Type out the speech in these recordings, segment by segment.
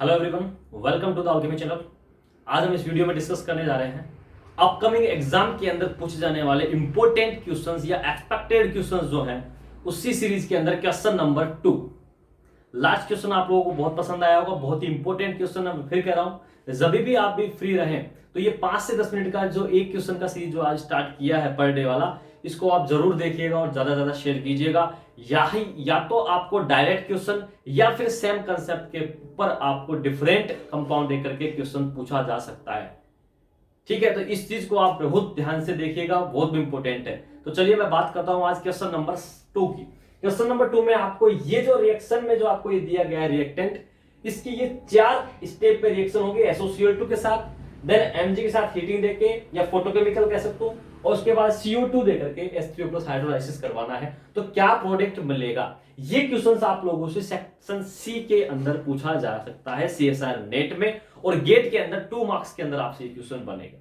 Hello everyone, welcome to the alchemy channel. आज हम इस वीडियो में डिस्कस करने जा रहे हैं अपकमिंग एग्जाम के अंदर पूछे जाने वाले इंपॉर्टेंट क्वेश्चंस या एक्सपेक्टेड क्वेश्चंस जो हैं उसी सीरीज के अंदर क्वेश्चन नंबर 2। लास्ट क्वेश्चन आप लोगों को बहुत पसंद आया होगा, बहुत ही इंपॉर्टेंट क्वेश्चन है। फिर कह रहा हूं जब भी आप भी फ्री रहें तो ये 5 से 10 मिनट का जो एक क्वेश्चन का सीरीज जो आज स्टार्ट किया है पर डे वाला, इसको आप जरूर देखिएगा और ज्यादा ज्यादा शेयर कीजिएगा। या तो आपको डायरेक्ट क्वेश्चन या फिर सेम कंसेप्ट के ऊपर आपको डिफरेंट कंपाउंड देकर के क्वेश्चन पूछा जा सकता है। ठीक है, तो इस चीज को आप बहुत ध्यान से देखिएगा, बहुत इंपॉर्टेंट है। तो चलिए मैं बात करता हूं आज क्वेश्चन नंबर 2 की। क्वेश्चन नंबर 2 में आपको ये जो रिएक्शन में जो आपको ये दिया गया है रिएक्टेंट, इसकी ये 4 स्टेप पे रिएक्शन होगी। SOCl2 के साथ, देन Mg के साथ हीटिंग देके या फोटोकेमिकल कह सकते हो, और उसके बाद CO2 देकर के H3O+ हाइड्रोलाइसिस करवाना है। तो क्या प्रोडक्ट मिलेगा, ये क्वेश्चंस आप लोगों से सेक्शन सी के अंदर पूछा जा सकता है CSIR नेट में, और गेट के अंदर 2 मार्क्स के अंदर आपसे ये क्वेश्चन बनेगा।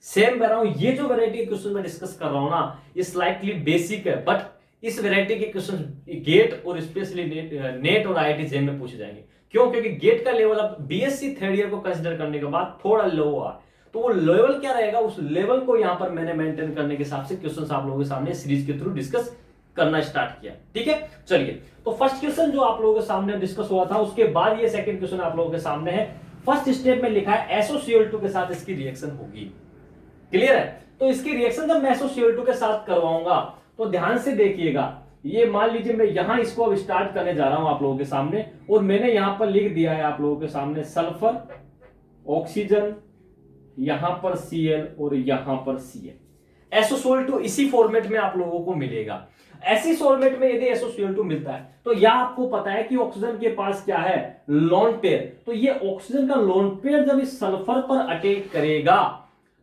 सेम कह रहा हूं, ये जो वैरायटी के क्वेश्चन मैं डिस्कस कर रहा हूं ना, ये स्लाइटली बेसिक है, बट इस वैरायटी के क्वेश्चन गेट और स्पेशली नेट और IIT जेम में पूछे जाएंगे। क्यों? क्योंकि गेट का लेवल अब BSc थर्ड ईयर को कंसीडर करने के बाद थोड़ा लो हुआ है, तो वो लेवल क्या रहेगा, उस लेवल को यहां पर मैंने मेंटेन करने के हिसाब से क्वेश्चंस आप लोगों के सामने सीरीज के थ्रू डिस्कस करना स्टार्ट किया। ठीक है, चलिए तो फर्स्ट क्वेश्चन जो आप लोगों के सामने डिस्कस हुआ था, उसके बाद ये सेकंड क्वेश्चन आप लोगों के सामने है। फर्स्ट स्टेप में लिखा है SOCl2 के साथ इसकी रिएक्शन होगी। क्लियर है? तो इसकी रिएक्शन जब मैं SOCl2 के साथ करवाऊंगा तो ध्यान से देखिएगा। ये मान लीजिए मैं यहां इसको अब स्टार्ट करने जा रहा हूं आप लोगों के सामने, और मैंने यहां पर लिख दिया है आप लोगों के सामने सल्फर, ऑक्सीजन, यहां पर Cl और यहां पर Cl। SOCl2 इसी फॉर्मेट में आप लोगों को मिलेगा। ऐसी फॉर्मेट में यदि SOCl2 मिलता है तो यह आपको पता है कि ऑक्सीजन के पास क्या है, लोन पेयर। तो ये ऑक्सीजन का लोन पेयर जब इस सल्फर पर अटैक करेगा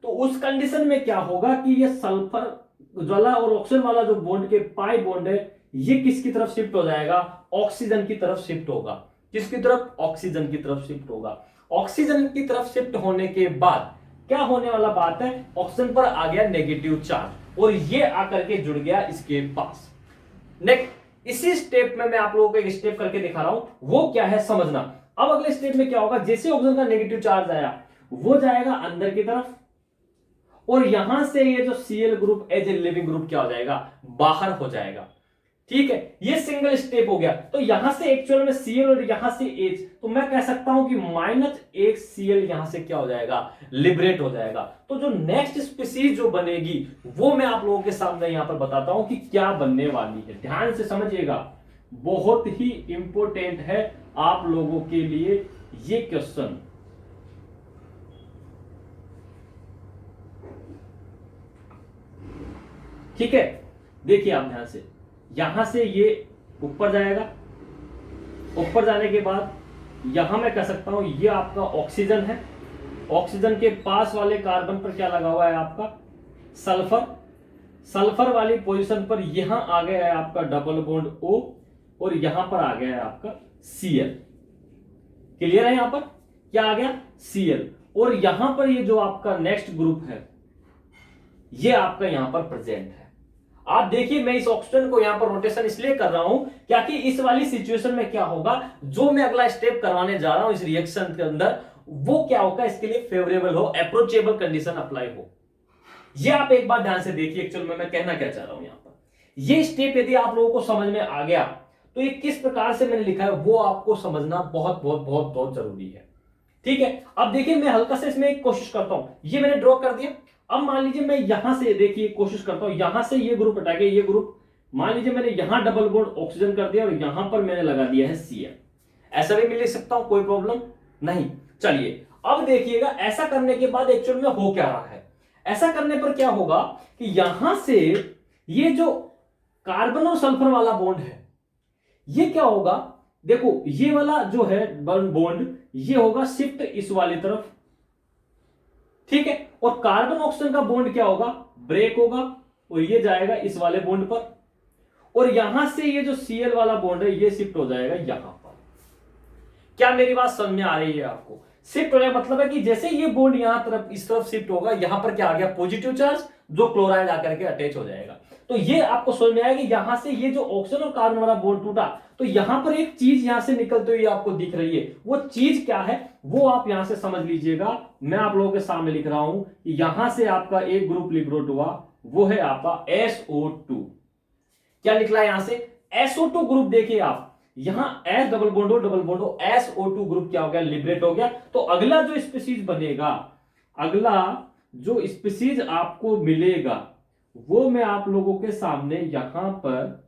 तो उस कंडीशन में क्या होगा कि ये सल्फर वाला और ऑक्सीजन वाला जो बॉन्ड के पाई बॉन्ड है, ये किसकी तरफ शिफ्ट हो जाएगा, ऑक्सीजन की तरफ शिफ्ट होगा। किसकी तरफ? ऑक्सीजन की तरफ शिफ्ट होगा। ऑक्सीजन की तरफ शिफ्ट होने के बाद क्या होने वाला बात है, ऑक्सीजन पर आ गया नेगेटिव चार्ज और ये आकर के जुड़ गया इसके पास। नेक्स्ट इसी स्टेप में मैं आप लोगों को एक स्टेप करके दिखा रहा हूं, वो क्या है समझना। अब अगले स्टेप में क्या होगा, जैसे ऑक्सीजन का नेगेटिव चार्ज आया वो जाएगा अंदर की तरफ, और यहां से ये जो Cl group as a leaving group क्या हो जाएगा, बाहर हो जाएगा। ठीक है, ये सिंगल स्टेप हो गया। तो यहां से एक्चुअल में Cl और यहां से H, तो मैं कह सकता हूं कि -1 Cl यहां से क्या हो जाएगा, लिबरेट हो जाएगा। तो जो नेक्स्ट स्पीसीज जो बनेगी वो मैं आप लोगों के सामने यहां पर बताता हूं कि क्या बनने वाली है। ध्यान से समझिएगा, बहुत ही इंपॉर्टेंट है आप लोगों के लिए ये क्वेश्चन। ठीक है, देखिए आप ध्यान से, यहां से ये ऊपर जाएगा, ऊपर जाने के बाद यहां मैं कह सकता हूं ये आपका ऑक्सीजन है। ऑक्सीजन के पास वाले कार्बन पर क्या लगा हुआ है आपका, सल्फर। सल्फर वाली पोजीशन पर यहां आ गया है आपका डबल बॉन्ड O, और यहां पर आ गया है आपका Cl। क्लियर है? यहां पर क्या आ गया, Cl, और यहां पर ये जो आपका नेक्स्ट ग्रुप है ये आपका यहां पर प्रेजेंट है। आप देखिए, मैं इस ऑक्सीजन को यहां पर रोटेशन इसलिए कर रहा हूं क्या कि इस वाली सिचुएशन में क्या होगा, जो मैं अगला स्टेप करवाने जा रहा हूं इस रिएक्शन के अंदर, वो क्या होगा, इसके लिए फेवरेबल हो, अप्रोचेबल कंडीशन अप्लाई हो। ये आप एक बार ध्यान से देखिए, एक्चुअल में मैं कहना क्या चाह रहा हूं यहां पर। ये स्टेप यदि आप लोगों को समझ में आ गया तो ये किस प्रकार से मैंने लिखा है वो आपको समझना बहुत बहुत बहुत बहुत जरूरी है। ठीक है, अब देखिए मैं हल्का से इसमें एक कोशिश करता हूं, ये मैंने ड्रॉ कर दिया। अब मान लीजिए मैं यहां से देखिए कोशिश करता हूं, यहां से ये ग्रुप हटा के ये ग्रुप, मान लीजिए मैंने यहां डबल बॉन्ड ऑक्सीजन कर दिया और यहां पर मैंने लगा दिया है Cl। ऐसा भी मैं लिख सकता हूं, कोई प्रॉब्लम नहीं। चलिए अब देखिएगा, ऐसा करने के बाद एक्चुअल में हो क्या रहा है। ऐसा करने पर क्या होगा कि यहां से ये जो कार्बन और सल्फर वाला बॉन्ड है ये क्या होगा, देखो ये वाला जो है बॉन्ड ये होगा शिफ्ट इस वाली तरफ। ठीक है, और कार्बन ऑक्सीजन का बॉन्ड क्या होगा, ब्रेक होगा, और ये जाएगा इस वाले बॉन्ड पर, और यहां से ये जो Cl वाला बॉन्ड है ये शिफ्ट हो जाएगा यहां पर। क्या मेरी बात समझ में आ रही है आपको? शिफ्ट होने का मतलब है कि जैसे ये बॉन्ड यहां तरफ इस तरफ शिफ्ट होगा, यहां पर क्या आ गया, पॉजिटिव चार्ज, जो क्लोराइड आकर के अटैच हो जाएगा। तो ये आपको समझ में आया कि यहां से ये जो ऑक्सीजन और कार्बन वाला बॉन्ड टूटा, तो यहां पर एक चीज यहां से निकलती हुई आपको दिख रही है, वो चीज क्या है वो आप यहां से समझ लीजिएगा। मैं आप लोगों के सामने लिख रहा हूं कि यहां से आपका एक ग्रुप लिबरेट हुआ, वो है आपका SO2। क्या निकला यहां से? SO2 group. देखिए आप यहां S डबल बॉन्डो SO2 ग्रुप क्या हो गया? लिबरेट हो गया। तो अगला जो स्पीसीज बनेगा, अगला जो स्पीसीज आपको मिलेगा वो मैं आप लोगों के सामने यहां पर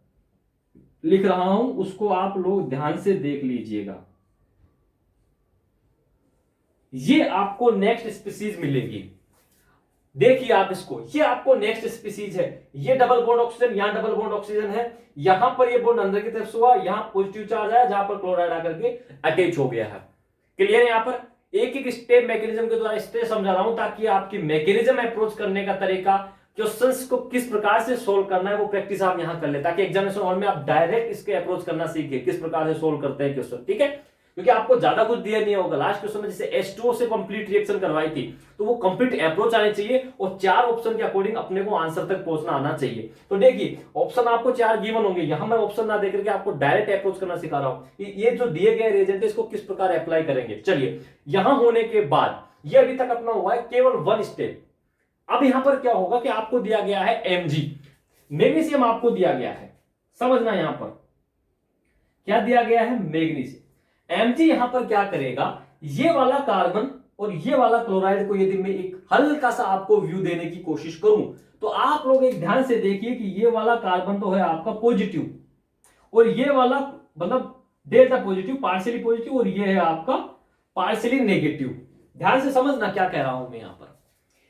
लिख रहा हूं, उसको आप लोग ध्यान से देख लीजिएगा। ये आपको नेक्स्ट स्पीसीज मिलेगी। देखिए आप इसको, ये आपको नेक्स्ट स्पीसीज है। ये डबल बॉन्ड ऑक्सीजन, यहां डबल बॉन्ड ऑक्सीजन है, यहां पर ये बॉन्ड अंदर की तरफ से हुआ, यहां पॉजिटिव चार्ज आया जहां पर क्लोराइड आकर के अटैच हो गया है। क्लियर है? यहां पर एक एक स्टेप मैकेनिज्म के द्वारा स्टेप समझा रहा हूं ताकि आपकी मैकेनिज्म अप्रोच करने का तरीका, क्वेश्चंस को किस प्रकार से सोल्व करना है वो प्रैक्टिस आप यहां कर ले, ताकि एग्जामिनेशन हॉल में आप डायरेक्ट इसके अप्रोच करना सीखे किस प्रकार से सोल्व करते हैं क्वेश्चन। ठीक है? क्योंकि आपको ज्यादा कुछ दिया नहीं होगा। लास्ट क्वेश्चन में जैसे H2O से कंप्लीट रिएक्शन करवाई थी, तो वो कंप्लीट अप्रोच आनी चाहिए और 4 ऑप्शन के अकॉर्डिंग अपने को आंसर तक पहुंचना आना चाहिए। तो देखिए ऑप्शन आपको 4 गिवन होंगे, यहां मैं ऑप्शन ना देकर के आपको डायरेक्ट अप्रोच करना सिखा रहा हूं। ये जो दिए गए रिएजेंट है इसको किस प्रकार अप्लाई करेंगे। चलिए, यहां होने के बाद ये अभी तक अपना हुआ है केवल 1 स्टेप। अब यहां पर क्या होगा कि आपको दिया गया है Mg, मैग्नीशियम आपको दिया गया है। समझना यहां पर क्या दिया गया है? मैग्नीशियम। Mg यहां पर क्या करेगा, ये वाला कार्बन और ये वाला क्लोराइड को यदि मैं एक हल्का सा आपको व्यू देने की कोशिश करूं, तो आप लोग एक ध्यान से देखिए कि ये वाला कार्बन तो है आपका पॉजिटिव और ये वाला मतलब डेल्टा पॉजिटिव, पार्शियली पॉजिटिव, और ये है आपका पार्शियली नेगेटिव। ध्यान से समझना क्या कह रहा हूं मैं यहां पर।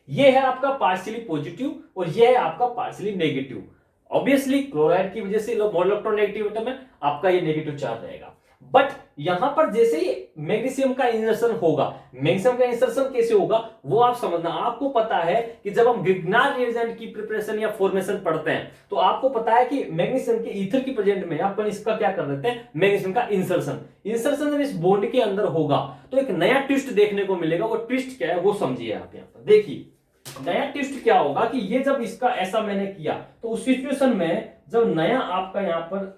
ये है आपका पार्शियली पॉजिटिव और ये है आपका पार्शियली नेगेटिव। ऑब्वियसली क्लोराइड की वजह से मोल इलेक्ट्रोनेगेटिव एटम है, आपका ये नेगेटिव चार्ज रहेगा। बट यहां पर जैसे ही मैग्नीशियम का इंसर्शन होगा, मैग्नीशियम का इंसर्शन कैसे होगा वो आप समझना। आपको पता है कि जब हम ग्रिग्नार्ड रिएजेंट की प्रिपरेशन या फॉर्मेशन पढ़ते हैं तो आपको पता है कि मैग्नीशियम के ईथर की प्रेजेंट में अपन इसका क्या कर देते हैं, मैग्नीशियम का इंसर्शन जब इस बॉन्ड के अंदर होगा तो एक नया ट्विस्ट देखने को मिलेगा। वो ट्विस्ट क्या है वो समझिए आप यहां पर। देखिए नया ट्विस्ट क्या होगा कि ये जब इसका ऐसा मैंने किया तो उस सिचुएशन में जब नया आपका यहां पर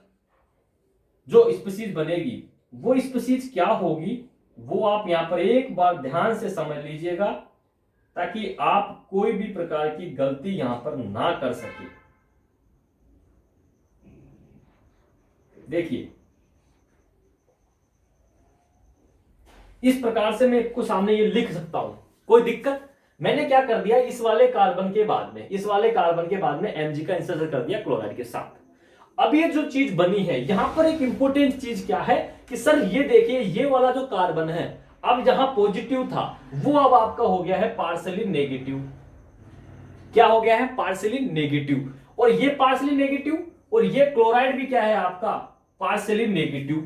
जो स्पीसीज बनेगी वो स्पीसीज क्या होगी वो आप यहां पर एक बार ध्यान से समझ लीजिएगा ताकि आप कोई भी प्रकार की गलती यहां पर ना कर सके। देखिए इस प्रकार से मैं आपको सामने ये लिख सकता हूं, कोई दिक्कत? मैंने क्या कर दिया, इस वाले कार्बन के बाद में Mg का इंसर्शन कर दिया क्लोराइड के साथ। अब ये जो चीज बनी है यहां पर एक इंपॉर्टेंट चीज क्या है कि सर ये देखिए ये वाला जो कार्बन है अब जहां पॉजिटिव था वो अब आपका हो गया है पार्शियली नेगेटिव। क्या हो गया है? Partially negative. और ये पार्शियली नेगेटिव और ये क्लोराइड भी क्या है आपका? Partially negative.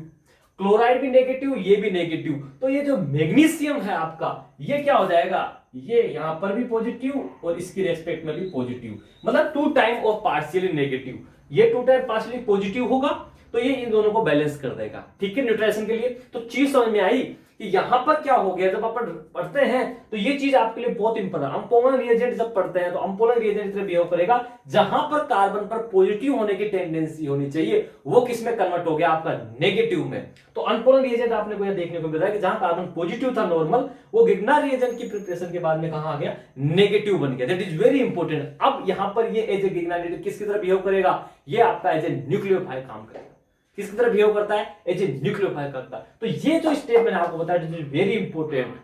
क्लोराइड भी नेगेटिव, ये भी नेगेटिव। तो ये जो मैग्नीशियम है आपका ये क्या हो जाएगा, ये यहां पर भी पॉजिटिव और इसकी रेस्पेक्ट में भी पॉजिटिव, मतलब 2 टाइम ऑफ पार्शियली नेगेटिव। ये 2 टाइम पार्शियली पॉजिटिव होगा तो ये इन दोनों को बैलेंस कर देगा। ठीक है, न्यूट्रलाइजेशन के लिए। तो चीज समझ में आई कि यहां पर क्या हो गया, जब अपन पढ़ते हैं तो ये चीज आपके लिए बहुत इंपॉर्टेंट। अम्पोलन रिएजेंट जब पढ़ते हैं तो अम्पोलन रिएजेंट इस तरह बिहेव करेगा, जहां पर कार्बन पर पॉजिटिव होने की टेंडेंसी होनी चाहिए वो किस में कन्वर्ट हो गया आपका? नेगेटिव में। तो अनपोलर रिएजेंट आपने को यह देखने को मिला है कि जहां कार्बन पॉजिटिव था नॉर्मल, वो गिग्नार्ड रिएजेंट की प्रिपरेशन के बाद में कहां आ गया? नेगेटिव बन गया। That is very important. अब यहां पर ये एज ए गिग्नार्ड रिएजेंट किसकी तरह बिहेव करेगा? ये आपका एज ए न्यूक्लियोफाइल काम करेगा। किसकी तरह बिहेव करता है? एज ए न्यूक्लियोफाइल करता है। तो ये जो स्टेप मैंने आपको बताया इट इज वेरी इंपॉर्टेंट।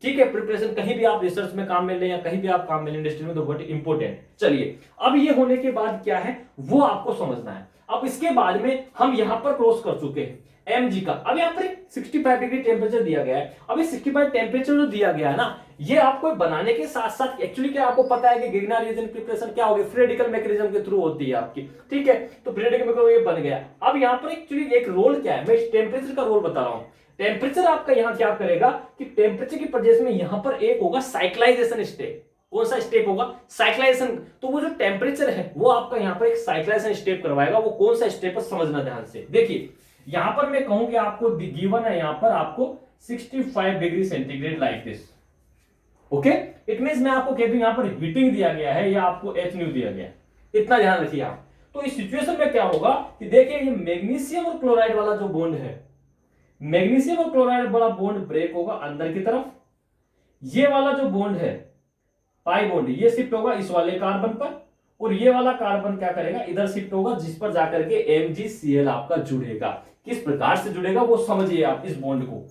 ठीक है, प्रिपरेशन कहीं भी आप रिसर्च में काम में ले या कहीं भी आप काम में ले इंडस्ट्री में, तो बहुत इंपॉर्टेंट। चलिए अब ये होने के बाद क्या है वो आपको समझना है। अब इसके बाद में हम यहां पर क्रॉस कर चुके हैं Mg का। अब यहां पर 65 डिग्री टेम्परेचर दिया गया है। अब ये 65 टेम्परेचर जो दिया गया है ना, ये आपको बनाने के साथ साथ एक्चुअली क्या आपको पता है कि गिग्नार्ड रिएजेंट प्रिपरेशन क्या होगी? फ्री रेडिकल मैकेनिज्म के थ्रू होती है आपकी। ठीक है, तो फ्री रेडिकल मैकेनिज्म ये बन गया। अब यहां पर एक्चुअली एक रोल क्या है, मैं इस टेम्परेचर का रोल बता रहा हूं। टेम्परेचर आपका यहां क्या करेगा कि टेम्परेचर की प्रेजेंस में यहां पर एक होगा साइक्लाइजेशन स्टेप। कौन सा स्टेप होगा? साइक्लाइजेशन। तो वो जो टेम्परेचर है वो आपका यहां पर एक साइक्लाइजेशन स्टेप करवाएगा। वो कौन सा स्टेप है समझना ध्यान से। देखिए यहां पर मैं कहूं कि आपको गिवन है यहां पर आपको 65 degree centigrade like this. Okay, it means मैं आपको कह दूं यहां पर हीटिंग दिया गया है या आपको H न्यू दिया गया है। इतना ध्यान रखिए आप। तो इस सिचुएशन में क्या होगा कि देखिए ये मैग्नीशियम और क्लोराइड वाला जो बॉन्ड है, मैग्नीशियम और क्लोराइड वाला बॉन्ड ब्रेक होगा अंदर की तरफ, ये वाला जो बॉन्ड है पाई बॉन्ड ये शिफ्ट होगा इस वाले कार्बन पर, और ये वाला कार्बन क्या करेगा इधर शिफ्ट होगा, जिस पर जाकर के MgCl आपका जुड़ेगा। किस प्रकार से जुड़ेगा वो समझिए आप इस बॉन्ड को।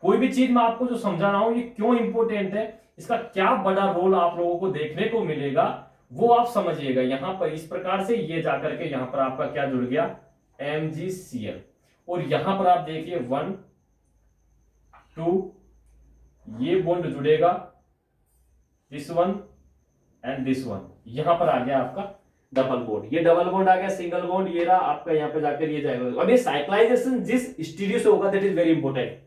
कोई भी चीज मैं आपको जो समझा रहा हूं ये क्यों इंपॉर्टेंट है, इसका क्या बड़ा रोल आप लोगों को देखने को मिलेगा वो आप समझिएगा। यहां पर इस प्रकार से ये जाकर के यहां पर आपका क्या जुड़ गया MgCl, और यहां पर आप देखिए 1 2 ये बॉन्ड जुड़ेगा, this one and this one, यहां पर आ गया आपका डबल बॉन्ड, ये डबल बॉन्ड आ गया, सिंगल बॉन्ड ये रहा आपका, यहां पे जाकर ये जाएगा। अब ये साइक्लाइजेशन जिस स्टीरियो से होगा दैट इज वेरी इंपॉर्टेंट।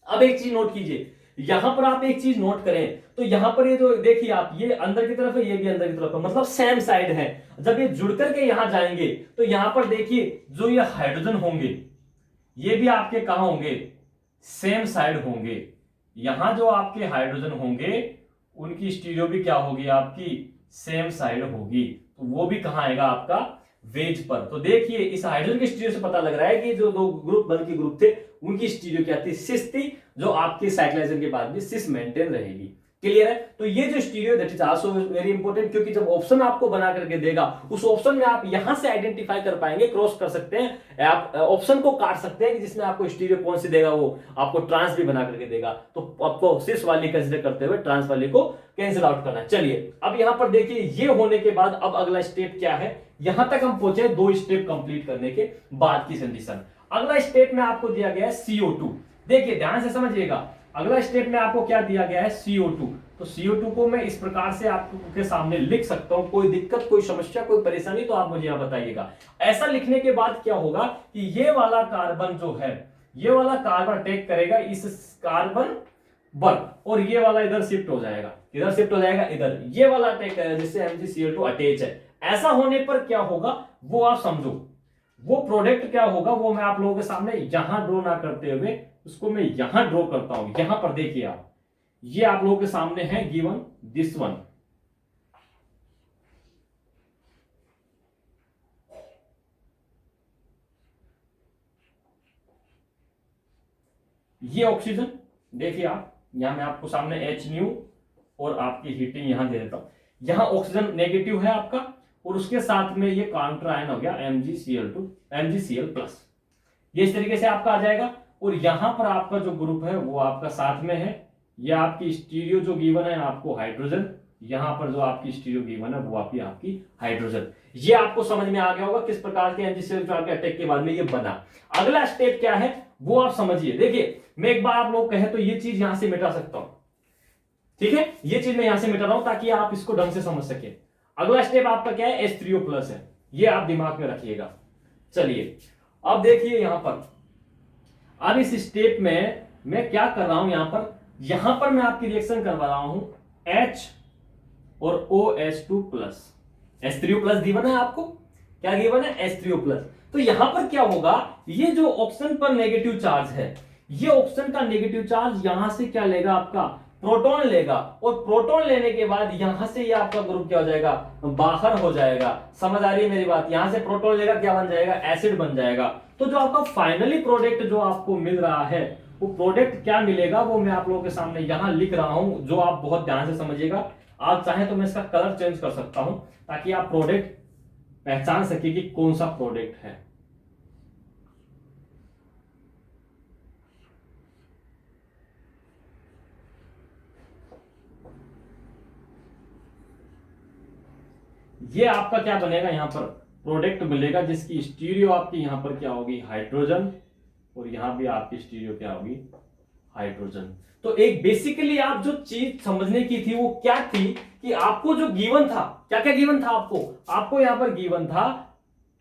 अब एक चीज नोट कीजिए, यहां पर आप एक चीज नोट करें तो यहां पर ये जो देखिए आप ये अंदर की तरफ है ये भी अंदर की तरफ है, मतलब सेम साइड है। जब ये जुड़ करके यहां जाएंगे तो यहां पर देखिए जो ये हाइड्रोजन होंगे ये भी आपके कहां होंगे सेम साइड होंगे। यहां जो आपके हाइड्रोजन होंगे उनकी स्टीरियो भी क्या होगी आपकी सेम साइड होगी, तो वो भी कहां आएगा आपका वेज पर। तो देखिए इस हाइड्रोजन की स्टीरियो से पता लग रहा है कि जो दो ग्रुप बन के ग्रुप थे उनकी स्टीरियो क्या थी सिस थी, जो आपके साइक्लाइजेशन के बाद भी सिस मेंटेन रहेगी। क्लियर है। तो ये जो stereo that is also very important, क्योंकि जब ऑप्शन आपको बना करके देगा उस ऑप्शन में आप यहां से आइडेंटिफाई कर पाएंगे, क्रॉस कर सकते हैं, आप ऑप्शन को काट सकते हैं कि जिसमें आपको स्टीरियो कौन सी देगा, वो आपको ट्रांस भी बना करके देगा। तो आपको सिस वाली कंसीडर करते हुए ट्रांस वाली को कैंसिल आउट करना है। चलिए अब यहां पर देखिए ये होने के बाद अब अगला स्टेप क्या है, यहां तक हम पहुंचे 2 स्टेप कंप्लीट करने के बाद की कंडीशन। अगला स्टेप में आपको दिया गया है CO2। देखिए ध्यान से समझिएगा, अगला स्टेप में आपको क्या दिया गया है CO2। तो CO2 को मैं इस प्रकार से आपके सामने लिख सकता हूं, कोई दिक्कत कोई समस्या कोई परेशानी तो आप मुझे यहां बताइएगा। ऐसा लिखने के बाद क्या होगा कि ये वाला कार्बन जो है, ये वाला कार्बन अटैक करेगा इस कार्बन पर, और ये वाला इधर शिफ्ट हो जाएगा, इधर शिफ्ट हो जाएगा इधर, ये वाला अटैक करेगा जिससे MgCl2 अटैच है। ऐसा होने पर क्या होगा वो आप समझो, वो प्रोडक्ट क्या होगा वो मैं आप लोगों के सामने यहां ड्रॉ ना करते हुए उसको मैं यहां ड्रॉ करता हूं। यहां पर देखिए आप, ये आप लोगों के सामने है गिवन दिस वन, ये ऑक्सीजन देखिए आप, यहां मैं आपको सामने HNu और आपकी हीटिंग यहां दे देता हूं। यहां ऑक्सीजन नेगेटिव है आपका, और उसके साथ में ये काउंटर आयन हो गया MgCl2 MgCl+, ये इस तरीके से आपका आ जाएगा। और यहां पर आपका जो ग्रुप है वो आपका साथ में है, ये आपकी स्टीरियो जो गिवन है आपको हाइड्रोजन, यहां पर जो आपकी स्टीरियो गिवन है वो आपकी हाइड्रोजन। ये आपको समझ में आ गया होगा किस प्रकार के MgCl के अटैक के बाद में ये बना। अगला स्टेप क्या है वो आप समझिए। देखिए मैं एक बार आप लोग कहे तो ये चीज यहां से मिटा सकता हूं, ठीक है, ये चीज मैं यहां से मिटा रहा हूं ताकि आप इसको ढंग से समझ सके। अगला स्टेप आपका क्या है H3O+ है, ये आप दिमाग में रखिएगा। चलिए अब देखिए यहां पर, अब इस स्टेप में मैं क्या कर रहा हूं, यहां पर मैं आपकी रिएक्शन करवा रहा हूं H और OH2+, H3O+ गिवन है आपको, क्या गिवन है H3O+। तो यहां पर क्या होगा, ये जो ऑक्सीजन पर नेगेटिव चार्ज है, ये ऑक्सीजन का नेगेटिव चार्ज यहां से क्या लेगा आपका प्रोटॉन लेगा, और प्रोटॉन लेने के बाद यहां से ये आपका ग्रुप क्या हो जाएगा बाहर हो जाएगा। समझ आ रही है मेरी बात, यहां से प्रोटॉन लेगा क्या बन जाएगा एसिड बन जाएगा। तो जो आपका फाइनली प्रोडक्ट जो आपको मिल रहा है वो प्रोडक्ट क्या मिलेगा वो मैं आप लोगों के सामने यहां लिख रहा हूं, जो आप बहुत ध्यान से समझिएगा। आप चाहें तो मैं इसका कलर चेंज कर सकता हूं ताकि आप प्रोडक्ट पहचान सके कि कौन सा प्रोडक्ट है। ये आपका क्या बनेगा, यहां पर प्रोडक्ट मिलेगा जिसकी स्टीरियो आपकी यहां पर क्या होगी हाइड्रोजन, और यहां भी आपकी स्टीरियो क्या होगी हाइड्रोजन। तो एक बेसिकली आप जो चीज समझने की थी वो क्या थी कि आपको जो गिवन था, क्या क्या गिवन था आपको यहां पर गिवन था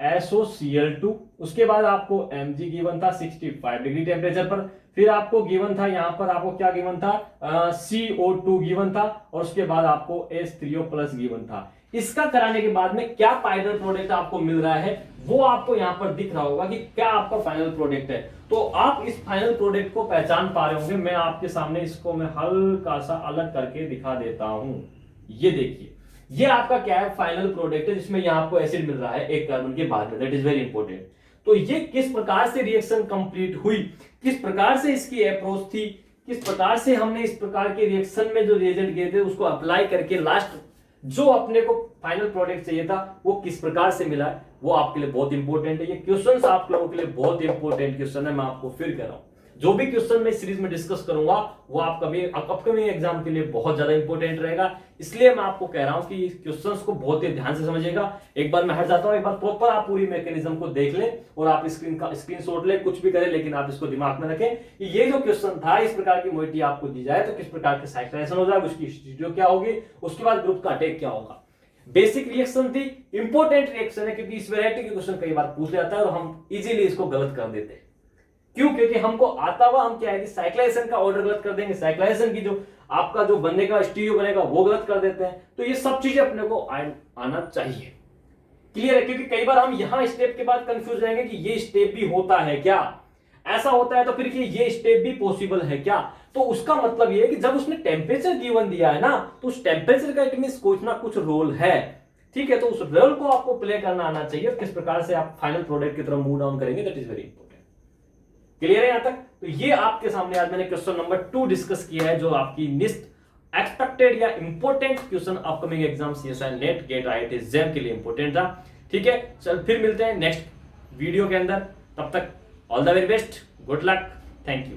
SOCl2, उसके बाद आपको Mg गिवन था 65 डिग्री टेम्परेचर पर, फिर आपको गिवन था यहां पर आपको क्या गिवन था CO2 गिवन था, और उसके बाद आपको H3O+ गिवन था। इसका कराने के बाद में क्या फाइनल प्रोडक्ट आपको मिल रहा है वो आपको यहां पर दिख रहा होगा कि क्या आपका फाइनल प्रोडक्ट है। तो आप इस फाइनल प्रोडक्ट को पहचान पा रहे होंगे। मैं आपके सामने इसको मैं हल्का सा अलग करके दिखा देता हूं। ये देखिए, ये आपका क्या है, फाइनल प्रोडक्ट है जिसमें यहाँ आपको एसिड मिल रहा है एक कार्बन के बाद में, दैट इज वेरी इंपॉर्टेंट। तो ये किस प्रकार से रिएक्शन कंप्लीट हुई, किस प्रकार से इसकी अप्रोच थी, किस प्रकार से हमने इस प्रकार के रिएक्शन में जो रिएजेंट गए थे उसको अप्लाई करके लास्ट जो अपने को फाइनल प्रोडक्ट चाहिए था वो किस प्रकार से मिला, वो आपके लिए बहुत इंपॉर्टेंट है। ये क्वेश्चंस आप लोगों के लिए बहुत इंपॉर्टेंट क्वेश्चन है, मैं आपको फिर कह रहा हूं। जो भी क्वेश्चन मैं सीरीज में डिस्कस करूंगा वो आपका भी अपकमिंग एग्जाम के लिए बहुत ज्यादा इंपॉर्टेंट रहेगा, इसलिए मैं आपको कह रहा हूं कि इस क्वेश्चंस को बहुत ही ध्यान से समझिएगा। एक बार मैं हट जाता हूं, एक बार प्रॉपर आप पूरी मैकेनिज्म को देख लें और आप स्क्रीनशॉट लें, कुछ भी करें, लेकिन आप इसको दिमाग में रखें कि ये जो क्वेश्चन था, इस प्रकार की मोइटी आपको दी जाए तो किस प्रकार के साइक्लेशन हो जाएगा, उसकी स्टीरियो क्या होगी, उसके बाद ग्रुप का अटैक क्या होगा। बेसिक रिएक्शन थी, इंपॉर्टेंट रिएक्शन है, क्योंकि इस वैरायटी के क्वेश्चन कई बार पूछ जाता है और हम इजीली इसको गलत कर देते हैं। क्यों? क्योंकि हमको आता हुआ हम क्या है कि साइक्लाइजेशन का ऑर्डर गलत कर देंगे, साइक्लाइजेशन की जो आपका जो बनने का स्टीरियो बनेगा वो गलत कर देते हैं। तो ये सब चीजें अपने को आना चाहिए, क्लियर है? क्योंकि कई बार हम यहां स्टेप के बाद कंफ्यूज रहेंगे कि ये स्टेप भी होता है क्या, ऐसा होता है तो फिर ये स्टेप भी पॉसिबल है क्या। तो उसका मतलब ये है कि जब उसने टेम्परेचर गिवन दिया है ना, तो उस टेम्परेचर का इट मींस कुछ ना कुछ रोल है, ठीक है? तो उस रोल को आपको प्ले करना आना चाहिए, किस प्रकार से आप फाइनल प्रोडक्ट की तरफ मूव डाउन करेंगे, that is very important. Clear है यहां तक? तो ये आपके सामने आज मैंने क्वेश्चन नंबर 2 डिस्कस किया है, जो आपकी निस्ट एक्सपेक्टेड या important question upcoming exam CSI NET GATE IIT JAM के लिए इंपॉर्टेंट था। ठीक है, चल फिर मिलते हैं नेक्स्ट वीडियो के अंदर, तब तक all the very best, good luck, thank you.